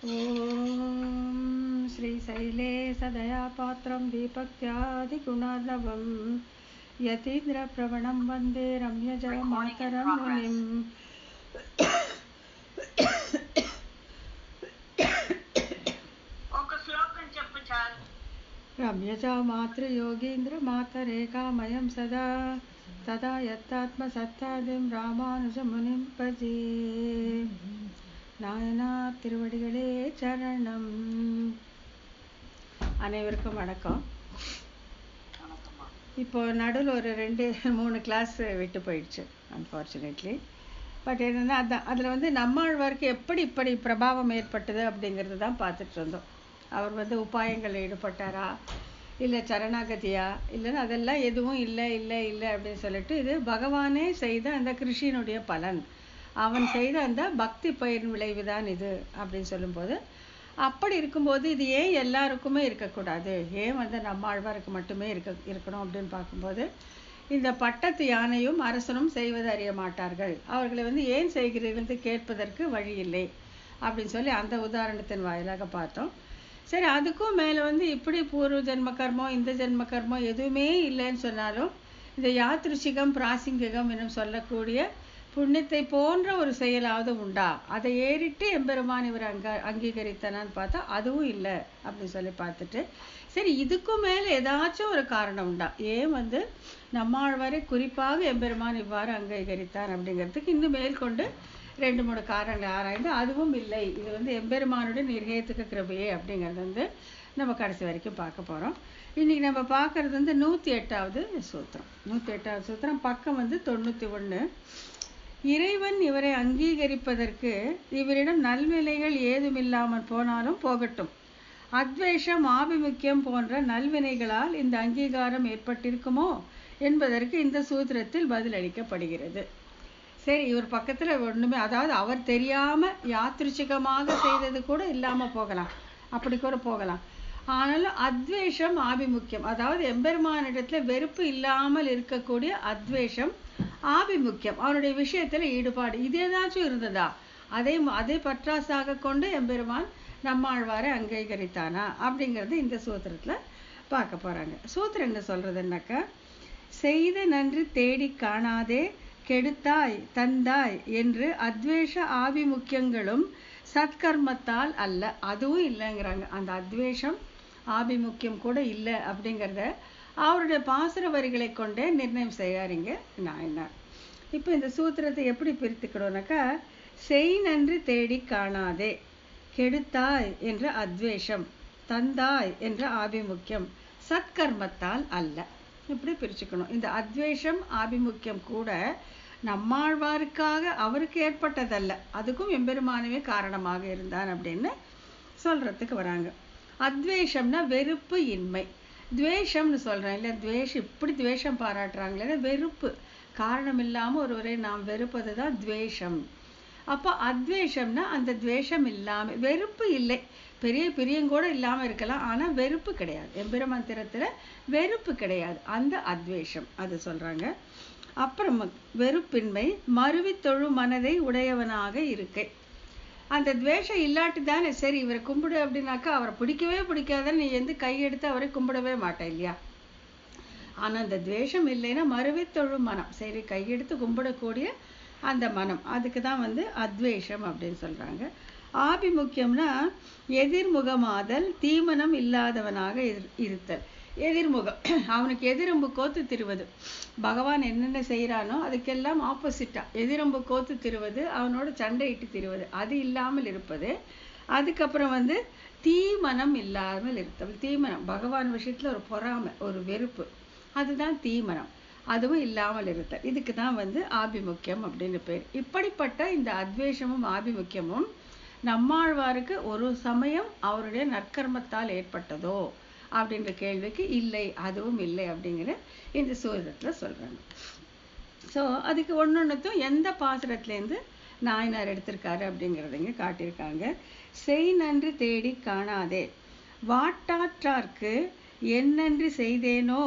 ॐ श्रीशैलेशदयापात्रं दीपक्त्यादिगुणार्णवं यतीन्द्रप्रवणं वन्दे रम्यजमातरं मुनिम् रम्यजामातृयोगीन्द्रमातरेकामयं सदा तदा यत्तात्मसत्तादिं रामानुजमुनिं भजे நாயனார் திருவடிகளே சரணம். அனைவருக்கும் வணக்கம். இப்போ நடுவில் ஒரு 2-3 கிளாஸ் விட்டு போயிடுச்சு அன்ஃபார்ச்சுனேட்லி. பட் என்னென்னா அதில் நம்மாழ்வாருக்கு இப்படி பிரபாவம் ஏற்பட்டது அப்படிங்கிறது தான் பார்த்துட்டு இருந்தோம். அவர் உபாயங்கள் ஈடுபட்டாரா, இல்லை சரணாகதியா, இல்லைன்னா அதெல்லாம் எதுவும் இல்லை அப்படின்னு சொல்லிட்டு இது பகவானே செய்த அந்த கிருஷ்ணனுடைய பலன், அவன் செய்த அந்த பக்தி பயிர் விளைவுதான் இது அப்படின்னு சொல்லும்போது, அப்படி இருக்கும்போது இது ஏன் எல்லாருக்குமே இருக்கக்கூடாது, ஏன் நம்மாழ்வாருக்கு மட்டுமே இருக்கணும் அப்படின்னு பார்க்கும்போது, இந்த பட்டத்து யானையும் அரசனும் செய்வது அறிய மாட்டார்கள், அவர்களை ஏன் செய்கிறீர்கள் கேட்பதற்கு வழி இல்லை அப்படின்னு சொல்லி அந்த உதாரணத்தின் வாயிலாக பார்த்தோம். சரி, அதுக்கும் மேலே இப்படி பூர்வ ஜென்ம கர்மம் இந்த ஜென்ம கர்மம் எதுவுமே இல்லைன்னு சொன்னாலும் இந்த யாத்ருஷிகம் பிராசிங்கிகம் என்னும் சொல்லக்கூடிய புண்ணியத்தை போன்ற ஒரு செயலாவது உண்டா, அதை ஏறிட்டு எம்பெருமான் இவர் அங்கீகரித்தனான்னு பார்த்தா அதுவும் இல்லை அப்படின்னு சொல்லி பார்த்துட்டு, சரி இதுக்கும் மேலே ஏதாச்சும் ஒரு காரணம் உண்டா, ஏன் நம்மாழ்வாரை குறிப்பாக எம்பெருமான் இவ்வாறு அங்கீகரித்தார் அப்படிங்கிறதுக்கு இன்னும் மேற்கொண்டு 2-3 காரணங்களை ஆராய்ந்து அதுவும் இல்லை, இது எம்பெருமானுடைய நிர்ஹேத்துக கிருபையே அப்படிங்கிறது நம்ம கடைசி வரைக்கும் பார்க்க போகிறோம். இன்றைக்கி நம்ம பார்க்குறது 108வது சூத்திரம். 108வது சூத்திரம் பக்கம் 91. இறைவன் இவரை அங்கீகரிப்பதற்கு இவரிடம் நல்வினைகள் ஏதுமில்லாமல் போனாலும் போகட்டும், அத்வேஷம் ஆபிமுக்கியம் போன்ற நல்வினைகளால் இந்த அங்கீகாரம் ஏற்பட்டிருக்குமோ என்பதற்கு இந்த சூத்திரத்தில் பதிலளிக்கப்படுகிறது. சரி, இவர் பக்கத்தில் ஒன்றுமே, அதாவது அவர் தெரியாமல் யாத்ருச்சிகமாக செய்தது கூட இல்லாமல் போகலாம், அப்படி கூட போகலாம். ஆனாலும் அத்வேஷம் ஆபிமுக்கியம், அதாவது எம்பெருமானிடத்தில் வெறுப்பு இல்லாமல் இருக்கக்கூடிய அத்வேஷம் ஆபிமுக்கியம், அவனுடைய விஷயத்தில் ஈடுபாடு, இது ஏதாச்சும் இருந்ததா, அதை பற்றாசாக கொண்டு எம்பெருமான் நம்மாழ்வாரை அங்கீகரித்தானா அப்படிங்கிறது இந்த சூத்திரத்தில் பார்க்க போகிறாங்க. சூத்திரம் என்ன சொல்கிறதுன்னாக்கா, செய்த நன்றி தேடி காணாதே கெடுத்தாய் தந்தாய் என்று அத்வேஷ ஆபிமுக்கியங்களும் சத்கர்மத்தால் அல்ல, அதுவும் இல்லைங்கிறாங்க. அந்த அத்வேஷம் ஆபிமுக்கியம் கூட இல்லை அப்படிங்கிறத அவருடைய பாசுர வரிகளை கொண்டே நிர்ணயம் செய்யாருங்க நாயனார். இப்போ இந்த சூத்திரத்தை எப்படி பிரித்துக்கணும்னாக்கா, செய் நன்றி தேடி காணாதே, கெடுத்தாய் என்ற அத்வேஷம், தந்தாய் என்ற ஆபிமுக்கியம், சத்கர்மத்தால் அல்ல, இப்படி பிரிச்சுக்கணும். இந்த அத்வேஷம் ஆபிமுக்கியம் கூட நம்மாழ்வாருக்காக அவருக்கு ஏற்பட்டதல்ல, அதுக்கும் எம்பெருமானவே காரணமாக இருந்தான் அப்படின்னு சொல்றதுக்கு வராங்க. அத்வேஷம்னா வெறுப்பு இன்மை, துவேஷம்னு சொல்றேன் இல்லை, இப்படி துவேஷம் பாராட்டுறாங்களே, வெறுப்பு காரணம் இல்லாமல் ஒருவரை நாம் வெறுப்பது தான் துவேஷம். அப்போ அத்வேஷம்னா அந்த துவேஷம் இல்லாமல், வெறுப்பு இல்லை, பெரிய பிரியங்கூட இல்லாமல் இருக்கலாம், ஆனால் வெறுப்பு கிடையாது, எம்பெருமான் திறத்தில் வெறுப்பு கிடையாது, அந்த அத்வேஷம் அது சொல்கிறாங்க. அப்புறம் வெறுப்பின்மை மருவி தொழு மனதை உடையவனாக இருக்கை, அந்த துவேஷம் இல்லாட்டி தானே சரி இவரை கும்பிடு அப்படின்னாக்கா, அவரை பிடிக்கவே பிடிக்காதன்னு நீ கையெடுத்து அவரை கும்பிடவே மாட்டேன் இல்லையா. ஆனால் அந்த துவேஷம் இல்லைன்னா மருவி தொழு மனம், சரி கையெடுத்து கும்பிடக்கூடிய அந்த மனம், அதுக்கு தான் அத்வேஷம் அப்படின்னு சொல்கிறாங்க. ஆபிமுக்கியம்னா எதிர்முகமாதல், தீமனம் இல்லாதவனாக இருத்தல். எதிர்முகம், அவனுக்கு எதிரம்பு கோத்து திருவது, பகவான் என்னென்ன செய்கிறானோ அதுக்கெல்லாம் ஆப்போசிட்டாக எதிரம்பு கோத்து திருவது, அவனோட சண்டையிட்டு திருவது, அது இல்லாமல் இருப்பது. அதுக்கப்புறம் தீமனம் இல்லாமல் இருத்தல், தீமனம் பகவான் விஷயத்தில் ஒரு பொறாமை ஒரு வெறுப்பு, அதுதான் தீமனம், அதுவும் இல்லாமல் இருத்தல், இதுக்கு தான் ஆபிமுக்கியம் அப்படின்னு பேர். இப்படிப்பட்ட இந்த அத்வேஷமும் ஆபிமுக்கியமும் நம்மாழ்வாருக்கு ஒரு சமயம் அவருடைய நற்கர்மத்தால் ஏற்பட்டதோ அப்படின்ற கேள்விக்கு இல்லை, அதுவும் இல்லை அப்படிங்கிற இந்த சூத்திரத்தில் சொல்கிறாங்க. ஸோ அதுக்கு ஒன்னொன்னுத்தும் எந்த பாசுரத்துலேருந்து நாயனார் எடுத்திருக்காரு அப்படிங்கிறதைங்க காட்டியிருக்காங்க. செய் நன்றி தேடி காணாதே, வாட்டாற்றார்க்கு என்னன்றி செய்தேனோ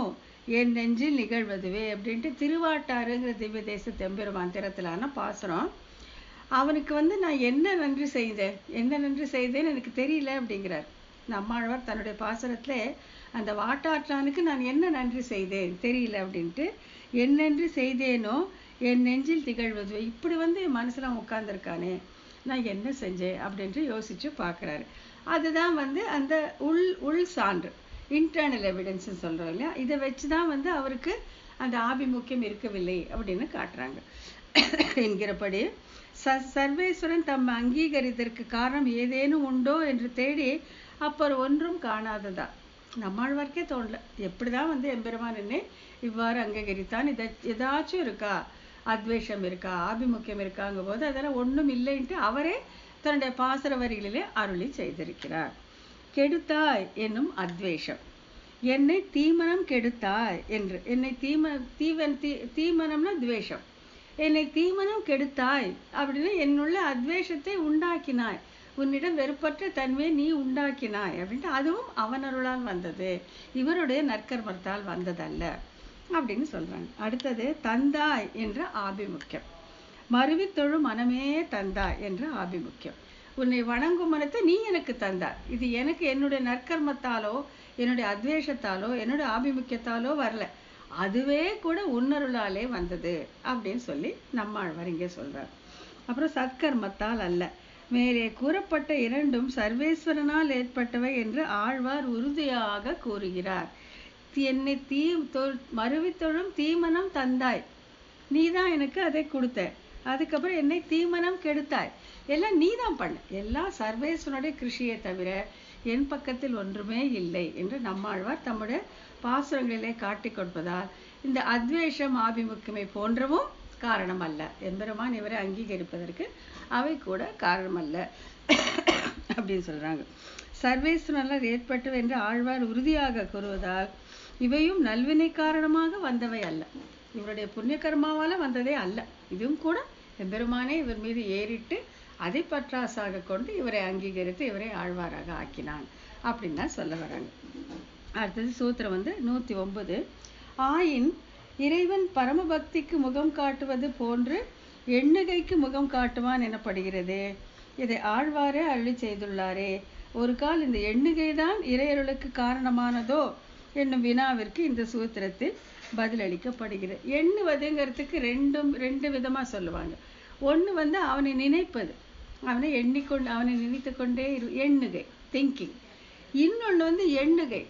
என் நெஞ்சில் நிகழ்வதுவே அப்படின்ட்டு திருவாட்டாறுங்கிற திவ்ய தேச தெம்பெருமான் திறத்திலான பாசுரம். அவனுக்கு வந்து நான் என்ன நன்றி செய்தேன்னு எனக்கு தெரியல அப்படிங்கிறார் நம்மாழ்வார் தன்னுடைய பாசுரத்துல. அந்த வாட்டாற்றானுக்கு நான் என்ன நன்றி செய்தேன் தெரியல அப்படின்ட்டு, என் நன்றி செய்தேனோ என் நெஞ்சில் திகழ்வது. இப்படி வந்து என் மனசுல உட்கார்ந்துருக்கானே, நான் என்ன செஞ்சேன் அப்படின்ட்டு யோசிச்சு பார்க்குறாரு. அதுதான் வந்து அந்த உள் சான்று, இன்டர்னல் எவிடன்ஸ் சொல்றோம் இல்லையா. இதை வச்சுதான் வந்து அவருக்கு அந்த ஆபிமுக்கியம் இருக்கவில்லை அப்படின்னு காட்டுறாங்க. என்கிறபடி சர்வேஸ்வரன் தம்மை அங்கீகரித்ததற்கு காரணம் ஏதேனும் உண்டோ என்று தேடி அப்புறம் ஒன்றும் காணாததா. நம்மாழ்வார்க்கே தோணல, எப்படிதான் வந்து எம்பெருமான் என்னை இவ்வாறு அங்கீகரித்தான், ஏதாச்சும் இருக்கா, அத்வேஷம் இருக்கா, ஆபிமுக்கியம் இருக்காங்க போது அதெல்லாம் ஒன்றும் இல்லைன்ட்டு அவரே தன்னுடைய பாசுர வரிகளிலே அருளி செய்திருக்கிறார். கெடுத்தாய் என்னும் அத்வேஷம், என்னை தீமனம் கெடுத்தாய் என்று. என்னை தீமனம்னா துவேஷம். என்னை தீமனம் கெடுத்தாய் அப்படின்னு என்னுள்ள அத்வேஷத்தை உண்டாக்கினாய், உன்னிடம் வெறுப்பற்ற தன்மையை நீ உண்டாக்கினாய் அப்படின்ட்டு. அதுவும் அவனருளால் வந்தது, இவருடைய நற்கர்மத்தால் வந்ததல்ல அப்படின்னு சொல்றாங்க. அடுத்தது தந்தாய் என்ற ஆபிமுக்கியம். மருவித்தொழும் மனமே தந்தாய் என்ற ஆபிமுக்கியம். உன்னை வணங்கும் மனத்தை நீ எனக்கு தந்தாய். இது எனக்கு என்னுடைய நற்கர்மத்தாலோ என்னுடைய அத்வேஷத்தாலோ என்னுடைய ஆபிமுக்கியத்தாலோ வரல, அதுவே கூட உன்னருளாலே வந்தது அப்படின்னு சொல்லி நம்மாழ்வார் இங்கே சொல்றார். அப்புறம் சத்கர்மத்தால் அல்ல, மேலே கூறப்பட்ட இரண்டும் சர்வேஸ்வரனால் ஏற்பட்டவை என்று ஆழ்வார் உறுதியாக கூறுகிறார். என்னை மருவித்தொழும் தீமனம் தந்தாய், நீதான் எனக்கு அதை கொடுத்த. அதுக்கப்புறம் என்னை தீமனம் கெடுத்தாய், எல்லாம் நீதான் பண்ண. எல்லாம் சர்வேஸ்வரனுடைய கிருஷியை தவிர என் பக்கத்தில் ஒன்றுமே இல்லை என்று நம்மாழ்வார் தம்முடைய பாசுரங்களிலே காட்டி கொடுப்பதால் இந்த அத்வேஷம் ஆபிமுக்கியமை போன்றவும் காரணம் அல்ல. எம்பெருமான் இவரை அங்கீகரிப்பதற்கு அவை கூட காரணம் அல்ல அப்படின்னு சொல்றாங்க. சர்வேஸ்வரனால் ஏற்பட்டவை என்று ஆழ்வார் உறுதியாக கூறுவதால் இவையும் நல்வினை காரணமாக வந்தவை அல்ல, இவருடைய புண்ணிய கர்மாவால வந்ததே அல்ல. இதுவும் கூட எம்பெருமானே இவர் மீது ஏறிட்டு அதை பற்றாசாக கொண்டு இவரை அங்கீகரித்து இவரை ஆழ்வாராக ஆக்கினான் அப்படின்னு தான் சொல்ல வராங்க. அடுத்தது சூத்திரம் வந்து 109. ஆயின் இறைவன் பரமபக்திக்கு முகம் காட்டுவது போன்று எண்ணுகைக்கு முகம் காட்டுவான் எனப்படுகிறது. இதை ஆழ்வாரே அருளி செய்துள்ளாரே. ஒரு கால் இந்த எண்ணுகைதான் இறையருளுக்கு காரணமானதோ என்னும் வினாவிற்கு இந்த சூத்திரத்தில் பதிலளிக்கப்படுகிறது. எண்ணுவதுங்கிறதுக்கு ரெண்டு விதமா சொல்லுவாங்க. ஒன்று வந்து அவனை நினைப்பது, அவனை அவனை நினைத்து கொண்டே எண்ணுகை, திங்கிங். இன்னொன்று வந்து எண்ணுகை,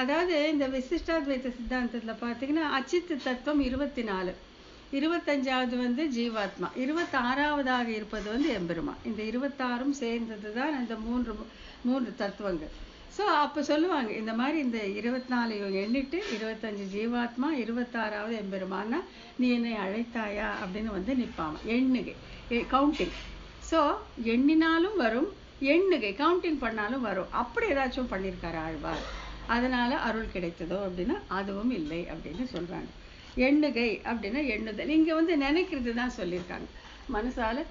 அதாவது இந்த விசிஷ்டாத்வைத சித்தாந்தத்தில் பார்த்தீங்கன்னா அச்சித்து தத்துவம் 24, 25வது வந்து ஜீவாத்மா, 26வதாக இருப்பது வந்து எம்பெருமான். இந்த 26ம் சேர்ந்தது தான் அந்த மூன்று தத்துவங்கள். ஸோ அப்போ சொல்லுவாங்க இந்த மாதிரி இந்த 24 எண்ணிட்டு 25 ஜீவாத்மா 26வது எம்பெருமானா நீ என்னை அழைத்தாயா அப்படின்னு வந்து நிற்பாங்க. எண்ணுகை, கவுண்டிங். ஸோ எண்ணினாலும் வரும், எண்ணுகை கவுண்டிங் பண்ணாலும் வரும். அப்படி ஏதாச்சும் பண்ணியிருக்காரு ஆழ்வார், அதனால அருள் கிடைத்ததோ அப்படின்னா அதுவும் இல்லை அப்படின்னு சொல்றாங்க. எண்ணுகை அப்படின்னா எண்ணுதல், இங்க வந்து நினைக்கிறது தான் சொல்லியிருக்காங்க. மனசால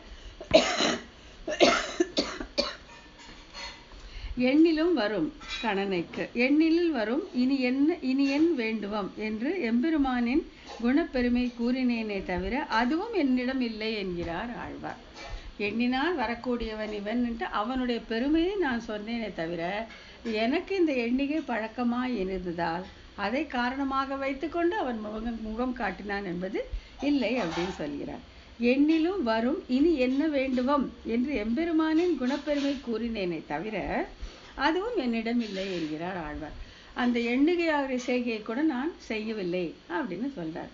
எண்ணிலும் வரும் கணனைக்கு, எண்ணிலில் வரும் இனி என் வேண்டுவம் என்று எம்பெருமானின் குணப்பெருமை கூறினேனே தவிர அதுவும் என்னிடம் இல்லை என்கிறார் ஆழ்வார். எண்ணினால் வரக்கூடியவன் இவன்ட்டு அவனுடைய பெருமையை நான் சொன்னேனே தவிர எனக்கு இந்த எண்ணிக்கை பழக்கமாய் இருந்ததால் அதை காரணமாக வைத்துக்கொண்டு அவன் முகம் காட்டினான் என்பது இல்லை அப்படின்னு சொல்கிறார். எண்ணிலும் வரும் இனி என்ன வேண்டுவம் என்று எம்பெருமானின் குணப்பெருமை கூறினேனே தவிர அதுவும் என்னிடம் இல்லை என்கிறார் ஆழ்வார். அந்த எண்ணுகையாகிற செய்கையை கூட நான் செய்யவில்லை அப்படின்னு சொல்றார்.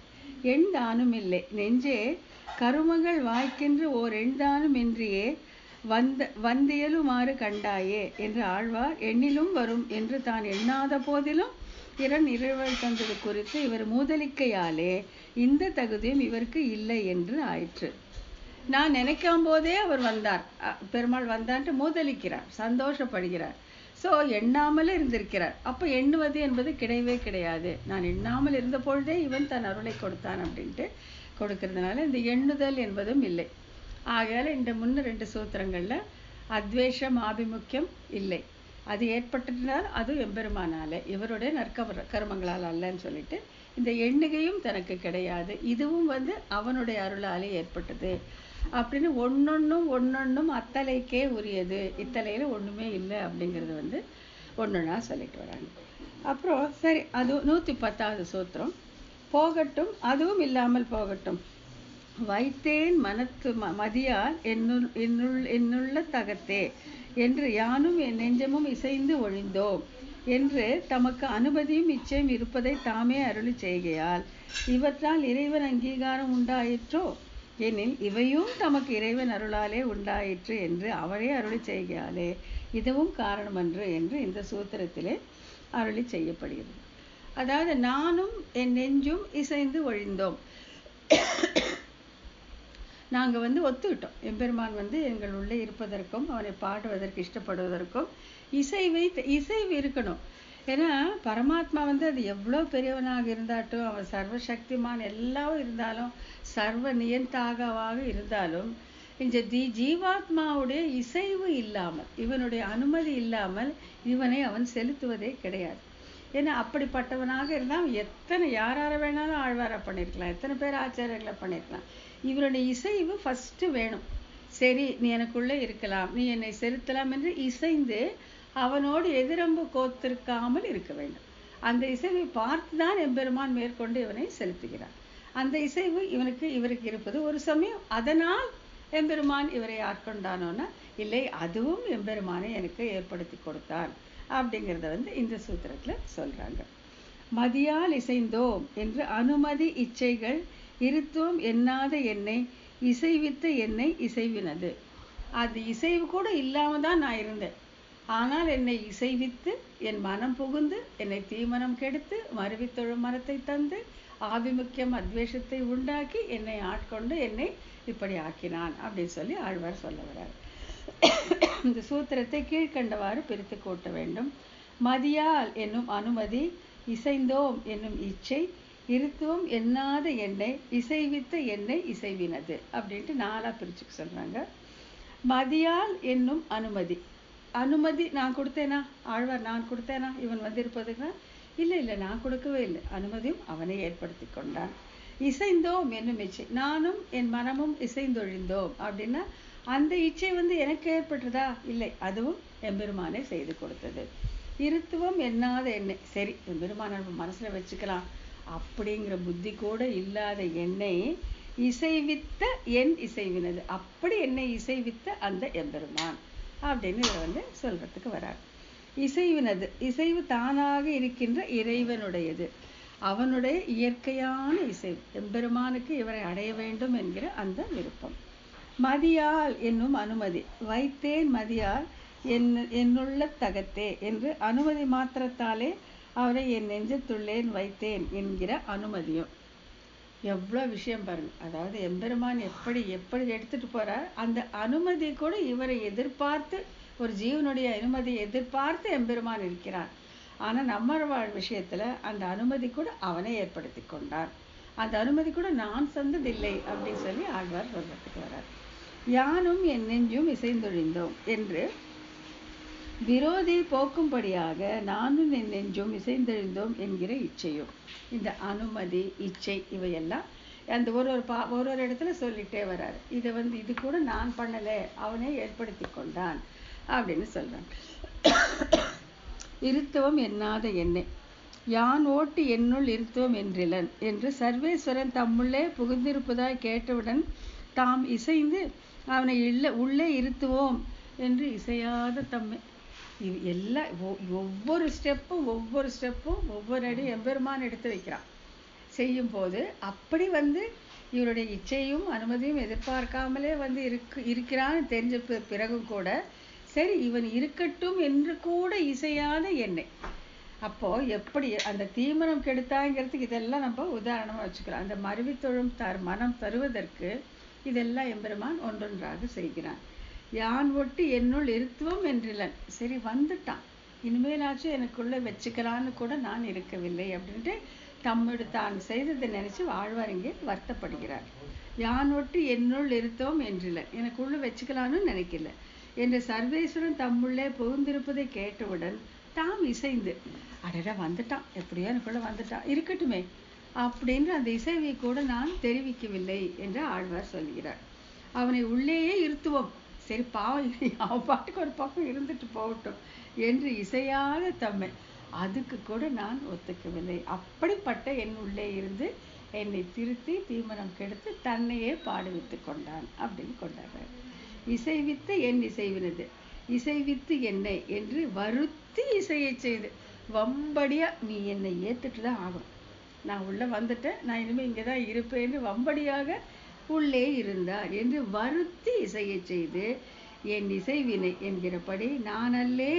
எண்தானும் இல்லை நெஞ்சே கருமங்கள் வாய்க்கின்ற ஓர் எண்தானும் இன்றியே வந்தியலுமாறு கண்டாயே என்று ஆழ்வார் எண்ணிலும் வரும் என்று தான் எண்ணாத போதிலும் இறைவன் தந்தது குறித்து இவர் மூதலிக்கையாலே இந்த தகுதியும் இவருக்கு இல்லை என்று ஆயிற்று. நான் நினைக்கும் போதே அவர் வந்தார், பெருமாள் வந்தான்ட்டு மூதலிக்கிறார், சந்தோஷப்படுகிறார். ஸோ எண்ணாமல் இருந்திருக்கிறார். அப்போ எண்ணுவது என்பது கிடையவே கிடையாது. நான் எண்ணாமல் இருந்த பொழுதே இவன் தன் அருளை கொடுத்தான் அப்படின்ட்டு கொடுக்கறதுனால இந்த எண்ணுதல் என்பதும் இல்லை. ஆகையால இந்த முன்ன 2 சூத்திரங்கள்ல அத்வேஷம் ஆபிமுக்கியம் இல்லை, அது ஏற்பட்டிருந்தால் அது எம்பெருமானால இவருடைய கர்மங்களால் அல்லன்னு சொல்லிட்டு இந்த எண்ணுகையும் தனக்கு கிடையாது, இதுவும் வந்து அவனுடைய அருளாலே ஏற்பட்டது அப்படின்னு ஒன்னொன்னும் அத்தலைக்கே உரியது, இத்தலையில ஒண்ணுமே இல்லை அப்படிங்கிறது வந்து ஒன்னொன்னா சொல்லிட்டு வராங்க. அப்புறம் சரி, அது 110வது சூத்திரம். போகட்டும், அதுவும் இல்லாமல் போகட்டும், வைத்தேன் மனத்து மதியால் என்னுள்ள தகத்தே என்று யானும் என் நெஞ்சமும் இசைந்து ஒழிந்தோம் என்று தமக்கு அனுமதியும் இச்சையும் இருப்பதை தாமே அருளி செய்கையால் இவற்றால் இறைவன் அங்கீகாரம் உண்டாயிற்றோ எனில் இவையும் தமக்கு இறைவன் அருளாலே உண்டாயிற்று என்று அவரே அருளி செய்கையாலே இதுவும் காரணமன்று என்று இந்த சூத்திரத்திலே அருளி செய்யப்படுகிறது. அதாவது நானும் என் நெஞ்சும் இசைந்து ஒழிந்தோம். நாங்கள் வந்து ஒத்துக்கிட்டோம், எம்பெருமான் வந்து எங்கள் உள்ளே இருப்பதற்கும் அவனை பாடுவதற்கு இஷ்டப்படுவதற்கும் இசைவு இருக்கணும். ஏன்னா பரமாத்மா வந்து அது எவ்வளோ பெரியவனாக இருந்தாட்டும், அவன் சர்வசக்திமான் எல்லாம் இருந்தாலும், சர்வ நியந்தாகவாக இருந்தாலும், இந்த ஜீவாத்மாவுடைய இசைவு இல்லாமல், இவனுடைய அனுமதி இல்லாமல் இவனை அவன் செலுத்துவதே கிடையாது. ஏன்னா அப்படிப்பட்டவனாக இருந்தால் எத்தனை யாரார வேணாலும் ஆழ்வாரா பண்ணியிருக்கலாம், எத்தனை பேர் ஆச்சாரியர்களை பண்ணியிருக்கலாம். இவருடைய இசைவு ஃபஸ்ட்டு வேணும். சரி, நீ எனக்குள்ளே இருக்கலாம், நீ என்னை செலுத்தலாம் என்று இசைந்து அவனோடு எதிரம்பு கோத்திருக்காமல் இருக்க வேண்டும். அந்த இசைவை பார்த்துதான் எம்பெருமான் மேற்கொண்டு இவனை செலுத்துகிறான். அந்த இசைவு இவருக்கு இருப்பது ஒரு சமயம். அதனால் எம்பெருமான் இவரை ஆட்கொண்டானோன்னா இல்லை, அதுவும் எம்பெருமானை எனக்கு ஏற்படுத்தி கொடுத்தான் அப்படிங்கிறத வந்து இந்த சூத்திரத்தில் சொல்றாங்க. மதியால் இசைந்தோம் என்று அனுமதி இச்சைகள் இருத்துவம் எண்ணாத என்னை இசைவித்த என்னை இசைவினது. அது இசைவு கூட இல்லாம தான் நான் இருந்தேன். ஆனால் என்னை இசைவித்து என் மனம் புகுந்து என்னை தீமனம் கெடுத்து மருவித்தொழும் மரத்தை தந்து ஆபிமுக்கியம் அத்வேஷத்தை உண்டாக்கி என்னை ஆட்கொண்டு என்னை இப்படி ஆக்கினான் அப்படின்னு சொல்லி ஆழ்வார் சொல்ல வர்றார். இந்த சூத்திரத்தை கீழ்கண்டவாறு பிரித்து கூட்ட வேண்டும். மதியால் என்னும் அனுமதி, இசைந்தோம் என்னும் இச்சை, இருத்துவம் எண்ணாத என்னை இசைவித்த என்னை இசைவினது அப்படின்ட்டு 4ஆ பிரிச்சுக்க சொல்றாங்க. மதியால் என்னும் அனுமதி நான் கொடுத்தேனா, ஆழ்வார் நான் கொடுத்தேனா இவன் வந்து இருப்பதுன்னா இல்லை, நான் கொடுக்கவே இல்லை, அனுமதியும் அவனை ஏற்படுத்தி கொண்டான். இசைந்தோம் என்னும் இச்சை, நானும் என் மனமும் இசைந்தொழிந்தோம் அப்படின்னா அந்த இச்சை வந்து எனக்கு ஏற்பட்டதா, இல்லை, அதுவும் எம்பெருமானை செய்து கொடுத்தது. இருத்துவம் எண்ணாத என்னை, சரி எம்பெருமான மனசுல வச்சுக்கலாம் அப்படிங்கிற புத்தி கூட இல்லாத என்னை இசைவித்த என் இசைவினது, அப்படி என்னை இசைவித்த அந்த எம்பெருமான் அப்படின்னு இதை வந்து சொல்றதுக்கு வராது. இசைவினது, இசைவு தானாக இருக்கின்ற இறைவனுடையது, அவனுடைய இயற்கையான இசைவு, எம்பெருமானுக்கு இவரை அடைய வேண்டும் என்கிற அந்த விருப்பம். மதியால் என்னும் அனுமதி, வைத்தேன் மதியால் என்னுள்ள தகத்தே என்று அனுமதி மாத்திரத்தாலே அவரை என் நெஞ்சத்துள்ளேன் வைத்தேன் என்கிற அனுமதியும். எவ்வளோ விஷயம் பாருங்க. அதாவது எம்பெருமான் எப்படி எடுத்துட்டு போறார், அந்த அனுமதி கூட இவரை எதிர்பார்த்து, ஒரு ஜீவனுடைய அனுமதியை எதிர்பார்த்து எம்பெருமான் இருக்கிறான். ஆனா நம்மாழ்வார் விஷயத்துல அந்த அனுமதி கூட அவனை ஏற்படுத்தி கொண்டான். அந்த அனுமதி கூட நான் சொந்ததில்லை அப்படின்னு சொல்லி ஆழ்வார் சொல்றதுக்கு வர்றார். யானும் என் நெஞ்சும் இசைந்தொழிந்தோம் என்று விரோதி போக்கும்படியாக நானும் என் நெஞ்சும் இசைந்தெழுந்தோம் என்கிற இச்சையும், இந்த அனுமதி இச்சை இவையெல்லாம் அந்த ஒரு இடத்துல சொல்லிட்டே வர்றாரு. இதை வந்து இது கூட நான் பண்ணல, அவனே ஏற்படுத்தி கொண்டான் அப்படின்னு சொல்றான். இருத்துவம் எண்ணாத என்னை யான் ஓட்டி என்னுள் இருத்துவம் என்றிலன் என்று சர்வேஸ்வரன் தம்முள்ளே புகுந்திருப்பதாய் கேட்டவுடன் தாம் இசைந்து அவனை உள்ளே இருத்துவோம் என்று இசையாத தம்மை. இது எல்லாம் ஒவ்வொரு ஸ்டெப்பும் ஒவ்வொரு அடி எம்பெருமான் எடுத்து வைக்கிறான் செய்யும் போது. அப்படி வந்து இவருடைய இச்சையும் அனுமதியும் எதிர்பார்க்காமலே வந்து இருக்கிறான்னு தெரிஞ்ச பிறகும் கூட சரி இவன் இருக்கட்டும் என்று கூட இசையாத என்னை. அப்போ எப்படி அந்த தீமனம் கெடுத்தாங்கிறதுக்கு இதெல்லாம் நம்ம உதாரணமா வச்சுக்கிறோம். அந்த மருவித்தொழும் மனம் தருவதற்கு இதெல்லாம் எம்பெருமான் ஒன்றொன்றாக செய்கிறான். யான் ஒட்டி என்னுள் இருத்துவம் என்றிலன், சரி வந்துட்டான், இனிமேலாச்சும் எனக்குள்ள வச்சுக்கலான்னு கூட நான் இருக்கவில்லை அப்படின்ட்டு தான் செய்ததை நினைச்சு ஆழ்வார் இங்கே வருத்தப்படுகிறார். யான் ஒட்டி என்னுள் இருத்துவம் என்றிலன், எனக்குள்ள வச்சுக்கலான்னு நினைக்கல என்று சர்வேஸ்வரன் தம்முள்ளே புகுந்திருப்பதை கேட்டவுடன் தாம் இசைந்து அடடா வந்துட்டான், எப்படியோ எனக்குள்ள வந்துட்டான், இருக்கட்டுமே அப்படின்ற அந்த இசைவை கூட நான் தெரிவிக்கவில்லை என்று ஆழ்வார் சொல்கிறார். அவனை உள்ளேயே இருத்துவோம். சரி பாவம், அவன் பாட்டுக்கு ஒரு பக்கம் இருந்துட்டு போகட்டும் என்று இசையாத தம்மை அதுக்கு கூட நான் ஒத்துக்கவில்லை. அப்படிப்பட்ட என் உள்ளே இருந்து என்னை திருத்தி தீமனம் கெடுத்து தன்னையே பாடுவித்து கொண்டான் அப்படின்னு கொண்டாடுறார். இசைவித்து என் இசைவினது இசைவித்து என்னை என்று வருத்தி இசையை செய்து வம்படியா நீ என்னை ஏற்றுட்டு தான் ஆகணும், நான் உள்ளே வந்துட்டேன், நான் இனிமேல் இங்கே தான் இருப்பேன்னு வம்படியாக உள்ளே இருந்தார் என்று வருத்தி இசையை செய்து என் இசைவினை என்கிறபடி நான் அல்லே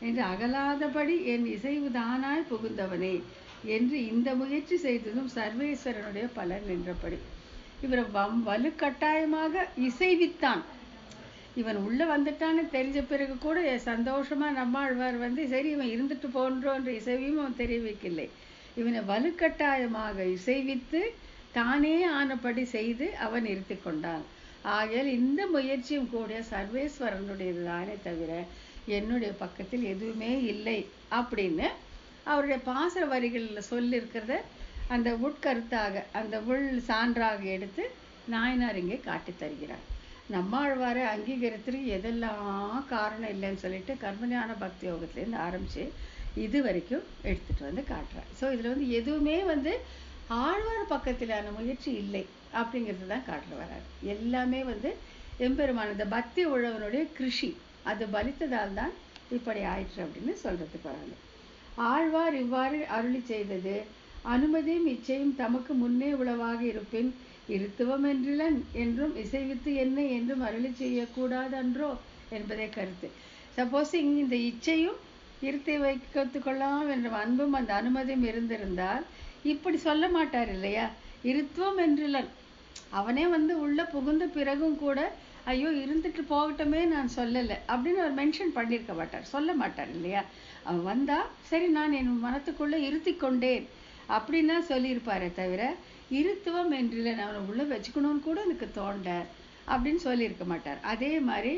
என்று அகலாதபடி என் இசைவு தானாய் புகுந்தவனே என்று இந்த முயற்சி செய்ததும் சர்வேஸ்வரனுடைய பலன் என்றபடி. இவரை வலுக்கட்டாயமாக இசைவித்தான். இவன் உள்ள வந்துட்டான்னு தெரிஞ்ச பிறகு கூட சந்தோஷமா நம்மாழ்வார் சரி இவன் இருந்துட்டு போன்றோன்ற இசைவையும் அவன் தெரிவிக்கலை. இவனை வலுக்கட்டாயமாக இசைவித்து தானே ஆனபடி செய்து அவன் நிறுத்தி கொண்டான். ஆகையால் இந்த முயற்சியும் கூட சர்வேஸ்வரனுடையது தானே தவிர என்னுடைய பக்கத்தில் எதுவுமே இல்லை அப்படின்னு அவருடைய பாசர வரிகளில் சொல்லியிருக்கிறத அந்த உட்கருத்தாக அந்த உள் சான்றாக எடுத்து நாயனார் இங்கே காட்டி தருகிறார். நம்மாழ்வாரை அங்கீகரித்துக்கு எதெல்லாம் காரணம் இல்லைன்னு சொல்லிட்டு கர்மஞான பக்தி யோகத்துலேருந்து ஆரம்பித்து இது வரைக்கும் எடுத்துகிட்டு காட்டுறார். ஸோ இதில் எதுவுமே ஆழ்வார் பக்கத்திலான முயற்சி இல்லை அப்படிங்கிறது தான் காட்டுற வராது. எல்லாமே எம்பெருமான இந்த பக்தி உழவனுடைய கிருஷி அது பலித்ததால் தான் இப்படி ஆயிற்று அப்படின்னு சொல்றதுக்கு வராங்க. ஆழ்வார் இவ்வாறு அருளி செய்தது அனுமதியும் இச்சையும் தமக்கு முன்னே உளவாக இருப்பின் இருத்துவம் என்றும் இசைவித்து என்ன என்றும் அருளி செய்யக்கூடாதன்றோ என்பதே கருத்து. சப்போஸ் இந்த இச்சையும் இருத்தி வைத்து கொள்ளலாம் என்ற அன்பும் அந்த அனுமதியும் இருந்திருந்தால் இப்படி சொல்ல மாட்டார் இல்லையா. இருத்துவம் என்றுலன் அவனே உள்ள புகுந்த பிறகும் கூட ஐயோ இருந்துட்டு போகட்டுமே நான் சொல்லலை அப்படின்னு அவர் மென்ஷன் பண்ணியிருக்க மாட்டார், சொல்ல மாட்டார் இல்லையா. அவன் வந்தா சரி நான் என் மனத்துக்குள்ள இருத்தி கொண்டேன் அப்படின்னா சொல்லியிருப்பாரே தவிர இருத்துவம் என்றில்லை அவனை உள்ள வச்சுக்கணும்னு கூட எனக்கு தோண்ட அப்படின்னு சொல்லியிருக்க மாட்டார். அதே மாதிரி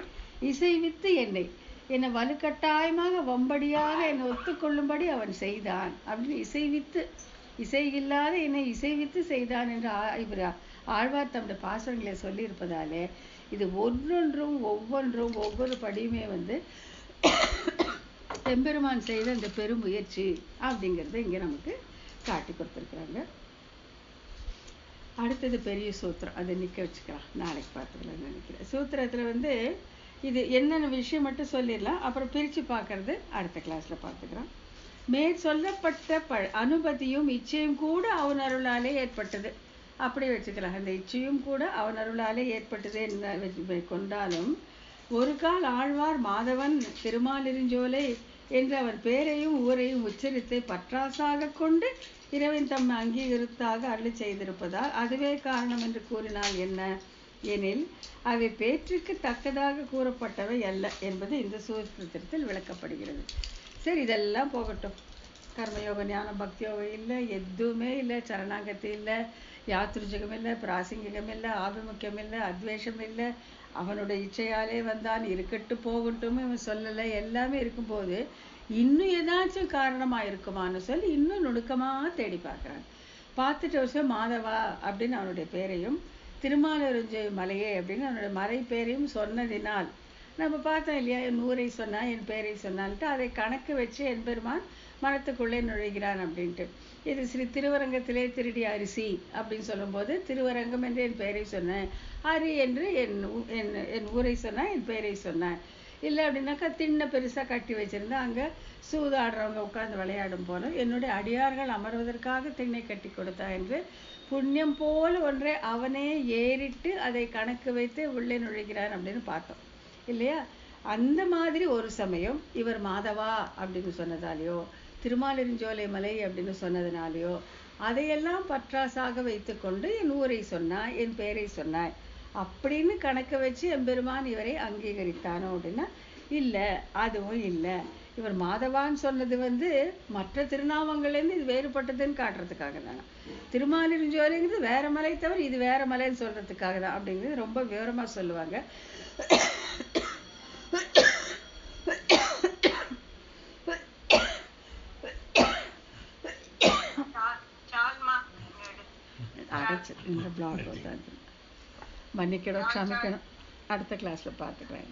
இசைவித்து என்னை வலுக்கட்டாயமாக வம்படியாக என்னை ஒத்துக்கொள்ளும்படி அவன் செய்தான் அப்படின்னு இசைவித்து இசை இல்லாத என்னை இசைவித்து செய்தான் என்று இவர் ஆழ்வார் தம்முடைய பாசனங்களை சொல்லியிருப்பதாலே இது ஒவ்வொன்றும் ஒவ்வொரு படியுமே எம்பெருமான் செய்த அந்த பெருமுயற்சி அப்படிங்கிறத இங்கே நமக்கு காட்டி கொடுத்துருக்குறாங்க. அடுத்தது பெரிய சூத்திரம், அதை நிற்க வச்சுக்கலாம், நாளைக்கு பார்த்துக்கலாம்னு நினைக்கிறேன். சூத்திரத்தில் இது என்னென்ன விஷயம் மட்டும் சொல்லிடலாம், அப்புறம் பிரித்து பார்க்கறது அடுத்த கிளாஸில் பார்த்துக்கிறோம். மேற் சொல்லப்பட்ட அனுமதியும் இச்சையும் கூட அவன் அருளாலே ஏற்பட்டது அப்படி வச்சுக்கலாம். அந்த இச்சையும் கூட அவன் அருளாலே ஏற்பட்டது என்று கொண்டாலும் ஒரு கால் ஆழ்வார் மாதவன் திருமாலிருஞ்சோலை என்று அவர் பேரையும் ஊரையும் உச்சரித்து பற்றாசாக கொண்டு இறைவன் தம்மை அங்கீகரித்தாக அருளி செய்திருப்பதால் அதுவே காரணம் என்று கூறினால் என்ன எனில் அவை பேற்றுக்கு தக்கதாக கூறப்பட்டவை அல்ல என்பது இந்த சூத்திரத்தில் விளக்கப்படுகிறது. சரி, இதெல்லாம் போகட்டும். கர்மயோக ஞான பக்தி யோகம் இல்லை, எதுவுமே இல்லை, சரணாகதி இல்லை, யாத்ருஜகம் இல்லை, பிராசங்கிகம் இல்லை, ஆபிமுக்கியம் இல்லை, அத்வேஷம் இல்லை, அவனுடைய இச்சையாலே வந்தான் இருக்கட்டு போகட்டும் இவன் சொல்லலை, எல்லாமே இருக்கும்போது இன்னும் ஏதாச்சும் காரணமாக இருக்குமான்னு சொல்லி இன்னும் நுணுக்கமாக தேடி பார்க்குறாங்க. பார்த்துட்டு வருஷம் மாதவா அப்படின்னு அவனுடைய பேரையும் திருமாலிருஞ்சை மலையே அப்படின்னு அவனுடைய மலை பேரையும் சொன்னதினால் நம்ம பார்த்தோம் இல்லையா, என் ஊரை சொன்னால் என் பேரை சொன்னால்ட்டு அதை கணக்கு வச்சு என் பெருமான் மனத்துக்குள்ளே நுழைகிறான் அப்படின்ட்டு. இது ஸ்ரீ திருவரங்கத்திலே திருடி அரிசி அப்படின்னு சொல்லும்போது திருவரங்கம் என்று என் பெயரை சொன்னேன், அரி என்று என் ஊரை சொன்னேன், என் பெயரை சொன்னேன். இல்லை அப்படின்னாக்கா திண்ண பெருசாக கட்டி வச்சுருந்தா அங்கே சூதாடுறவங்க உட்கார்ந்து விளையாடும் போல என்னுடைய அடியார்கள் அமர்வதற்காக திண்ணை கட்டி கொடுத்தா என்று புண்ணியம் போல் ஒன்றை அவனே ஏறிட்டு அதை கணக்கு வைத்து உள்ளே நுழைகிறான் அப்படின்னு பார்த்தோம் இல்லையா. அந்த மாதிரி ஒரு சமயம் இவர் மாதவா அப்படின்னு சொன்னதாலேயோ திருமாலிருஞ்சோலை மலை அப்படின்னு சொன்னதுனாலேயோ அதையெல்லாம் பற்றாசாக வைத்து கொண்டு என் ஊரை சொன்னாய், என் பெயரை சொன்னாய் அப்படின்னு கணக்கு வச்சு எம்பெருமான் இவரை அங்கீகரித்தானோ அப்படின்னா இல்லை, அதுவும் இல்லை. இவர் மாதவான்னு சொன்னது மற்ற திருநாமங்கள்லேருந்து இது வேறுபட்டதுன்னு காட்டுறதுக்காக தானே. திருமாலிருஞ்சோலைங்கிறது வேற மலை தவிர இது வேற மலைன்னு சொல்றதுக்காக தான் அப்படிங்கிறது ரொம்ப விவரமாக சொல்லுவாங்க. இந்த பிளாக் மன்னிக்கணும், க்ஷமிக்கணும். அடுத்த கிளாஸில் பார்த்துக்கிறேன்.